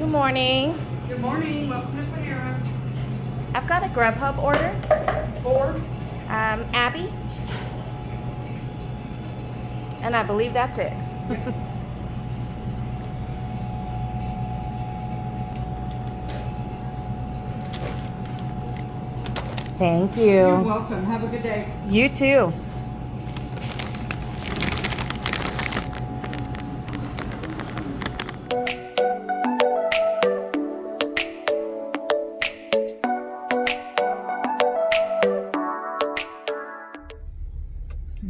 Good morning. Good morning. Welcome to Panera. I've got a Grubhub order. For Abby. And I believe that's it. Thank you. You're welcome. Have a good day. You too.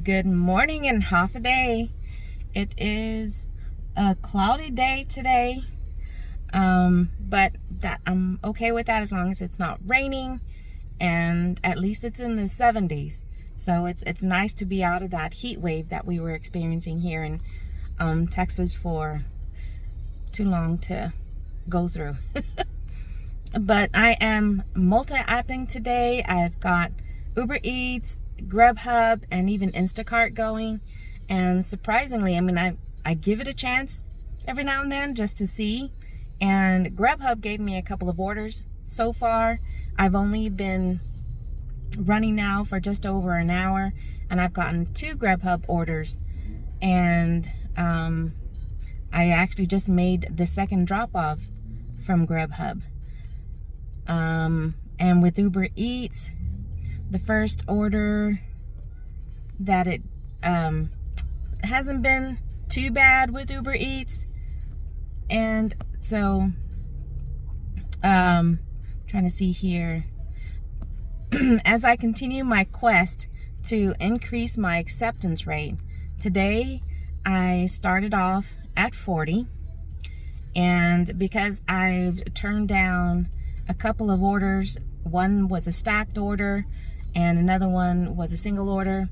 Good morning and half a day. It is a cloudy day today, but that I'm okay with that as long as it's not raining, and at least it's in the 70s. So it's nice to be out of that heat wave that we were experiencing here in Texas for too long to go through. But I am multi-apping today. I've got UBEREats, Grubhub, and even Instacart going. And surprisingly, I mean, I give it a chance every now and then just to see. And Grubhub gave me a couple of orders so far. I've only been running now for just over an hour, and I've gotten 2 Grubhub orders. And I actually just made the second drop-off from Grubhub. And with UBEREats, the first order that it hasn't been too bad with UBEREats. And so trying to see here, as I continue my quest to increase my acceptance rate, today I started off at 40, and because I've turned down a couple of orders, one was a stacked order and another one was a single order,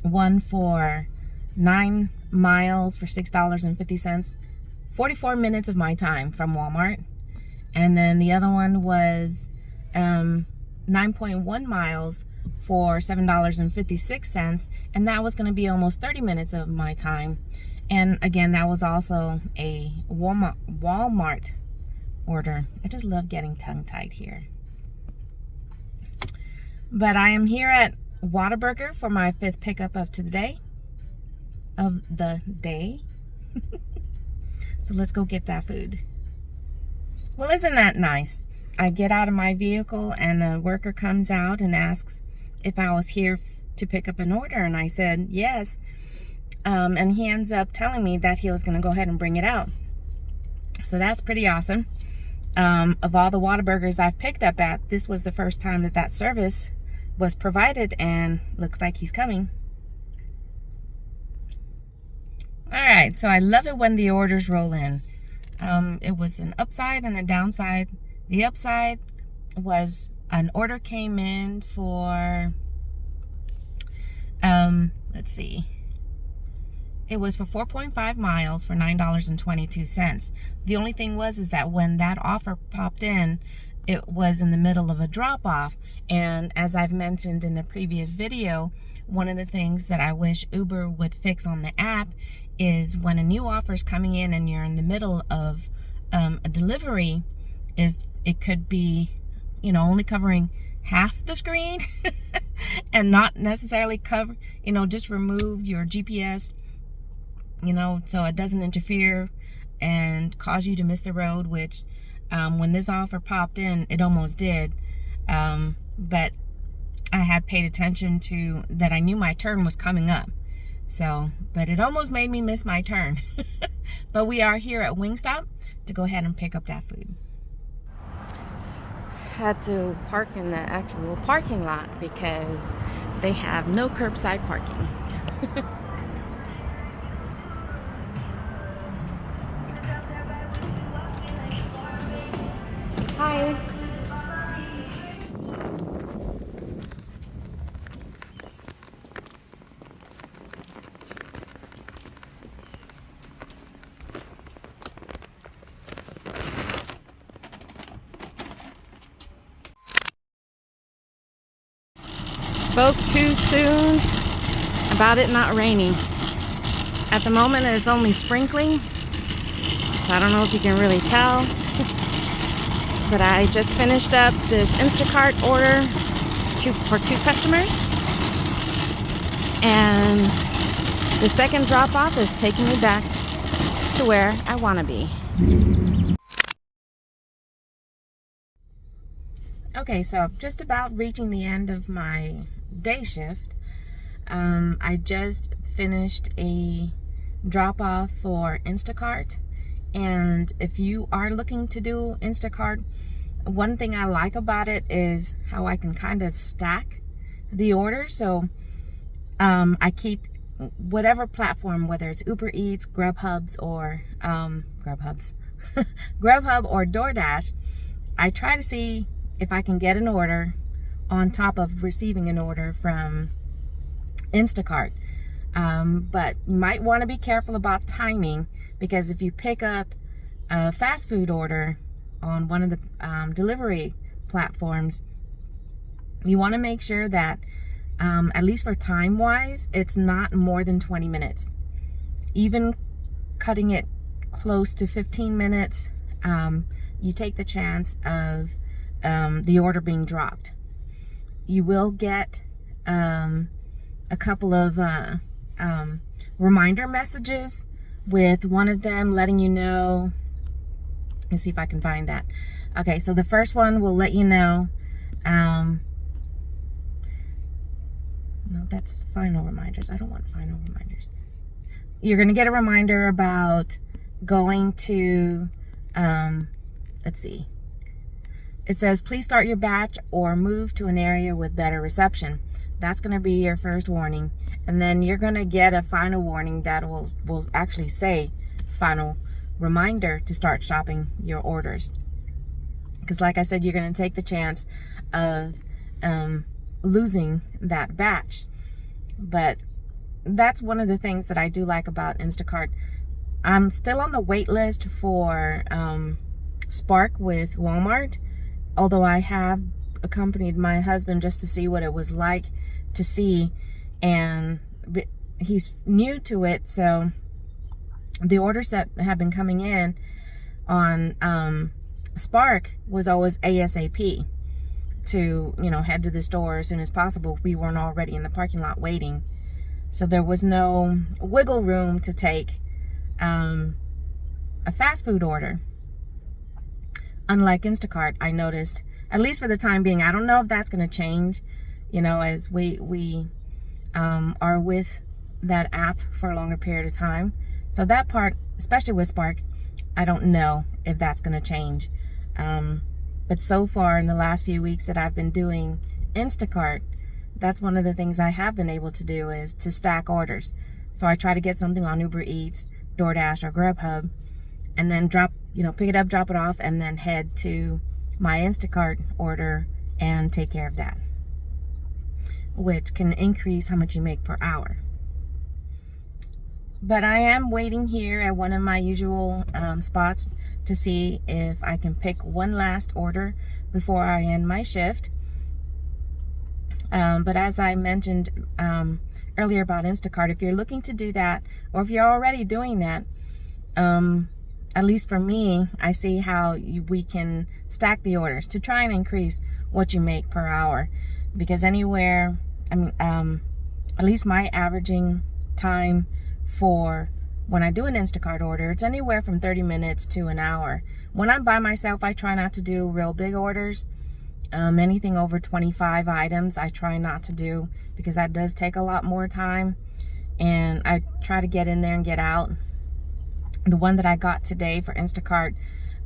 one for 9 miles for $6.50, 44 minutes of my time from Walmart. And then the other one was 9.1 miles for $7.56, and that was going to be almost 30 minutes of my time. And again, that was also a Walmart order. I just love getting tongue-tied here. But I am here at Whataburger for my 5th pickup of the day. So let's go get that food. Well, isn't that nice? I get out of my vehicle and a worker comes out and asks if I was here to pick up an order, and I said yes. And he ends up telling me that he was going to go ahead and bring it out. So that's pretty awesome. Of all the Whataburgers I've picked up at, this was the first time that service was provided, and looks like he's coming. All right, so I love it when the orders roll in. It was an upside and a downside. The upside was an order came in for, let's see, it was for 4.5 miles for $9.22. The only thing is that when that offer popped in, it was in the middle of a drop-off. And as I've mentioned in a previous video, one of the things that I wish Uber would fix on the app is when a new offer is coming in and you're in the middle of a delivery, if it could be, only covering half the screen and not necessarily cover, just remove your GPS, so it doesn't interfere and cause you to miss the road, which when this offer popped in, it almost did. But I had paid attention to that. I knew my turn was coming up. So, but it almost made me miss my turn. But we are here at Wingstop to go ahead and pick up that food. Had to park in the actual parking lot because they have no curbside parking. Hi. Spoke too soon about it not raining. At the moment it's only sprinkling, so I don't know if you can really tell, but I just finished up this Instacart order for 2 customers, and the second drop off is taking me back to where I want to be. Okay, so just about reaching the end of my day shift. I just finished a drop off for Instacart, and if you are looking to do Instacart, one thing I like about it is how I can kind of stack the order. So I keep whatever platform, whether it's UBEREats, Grubhub or DoorDash, I try to see if I can get an order on top of receiving an order from Instacart. But you might want to be careful about timing, because if you pick up a fast food order on one of the delivery platforms, you want to make sure that at least for time wise, it's not more than 20 minutes. Even cutting it close to 15 minutes, you take the chance of the order being dropped. You will get a couple of reminder messages, with one of them letting you know. Let's see if I can find that. Okay, so the first one will let you know. No, that's final reminders. I don't want final reminders. You're going to get a reminder about going to, let's see. It says, please start your batch or move to an area with better reception. That's going to be your first warning. And then you're going to get a final warning that will actually say final reminder to start shopping your orders. Because like I said, you're going to take the chance of losing that batch. But that's one of the things that I do like about Instacart. I'm still on the wait list for Spark with Walmart, although I have accompanied my husband just to see what it was like to see, and he's new to it, so the orders that have been coming in on Spark was always ASAP to, head to the store as soon as possible if we weren't already in the parking lot waiting. So there was no wiggle room to take a fast food order. Unlike Instacart, I noticed, at least for the time being, I don't know if that's going to change, as we are with that app for a longer period of time. So that part, especially with Spark, I don't know if that's going to change. But so far in the last few weeks that I've been doing Instacart, that's one of the things I have been able to do, is to stack orders. So I try to get something on UBEREats, DoorDash, or Grubhub, and then pick it up, drop it off, and then head to my Instacart order and take care of that, which can increase how much you make per hour. But I am waiting here at one of my usual spots to see if I can pick one last order before I end my shift. But as I mentioned earlier about Instacart, if you're looking to do that, or if you're already doing that, at least for me, I see how we can stack the orders to try and increase what you make per hour. Because anywhere, at least my averaging time for when I do an Instacart order, it's anywhere from 30 minutes to an hour. When I'm by myself, I try not to do real big orders. Anything over 25 items, I try not to do, because that does take a lot more time. And I try to get in there and get out. The one that I got today for Instacart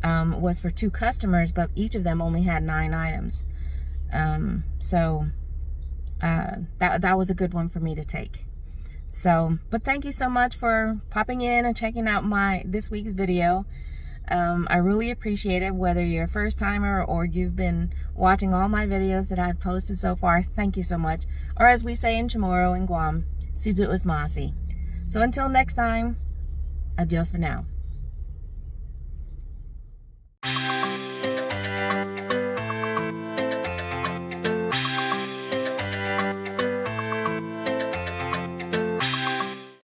was for 2 customers, but each of them only had 9 items. So that was a good one for me to take. So, but thank you so much for popping in and checking out this week's video. I really appreciate it, whether you're a first timer or you've been watching all my videos that I've posted so far. Thank you so much. Or as we say in Chamorro in Guam, Sidut Usmasi. So until next time, adios for now.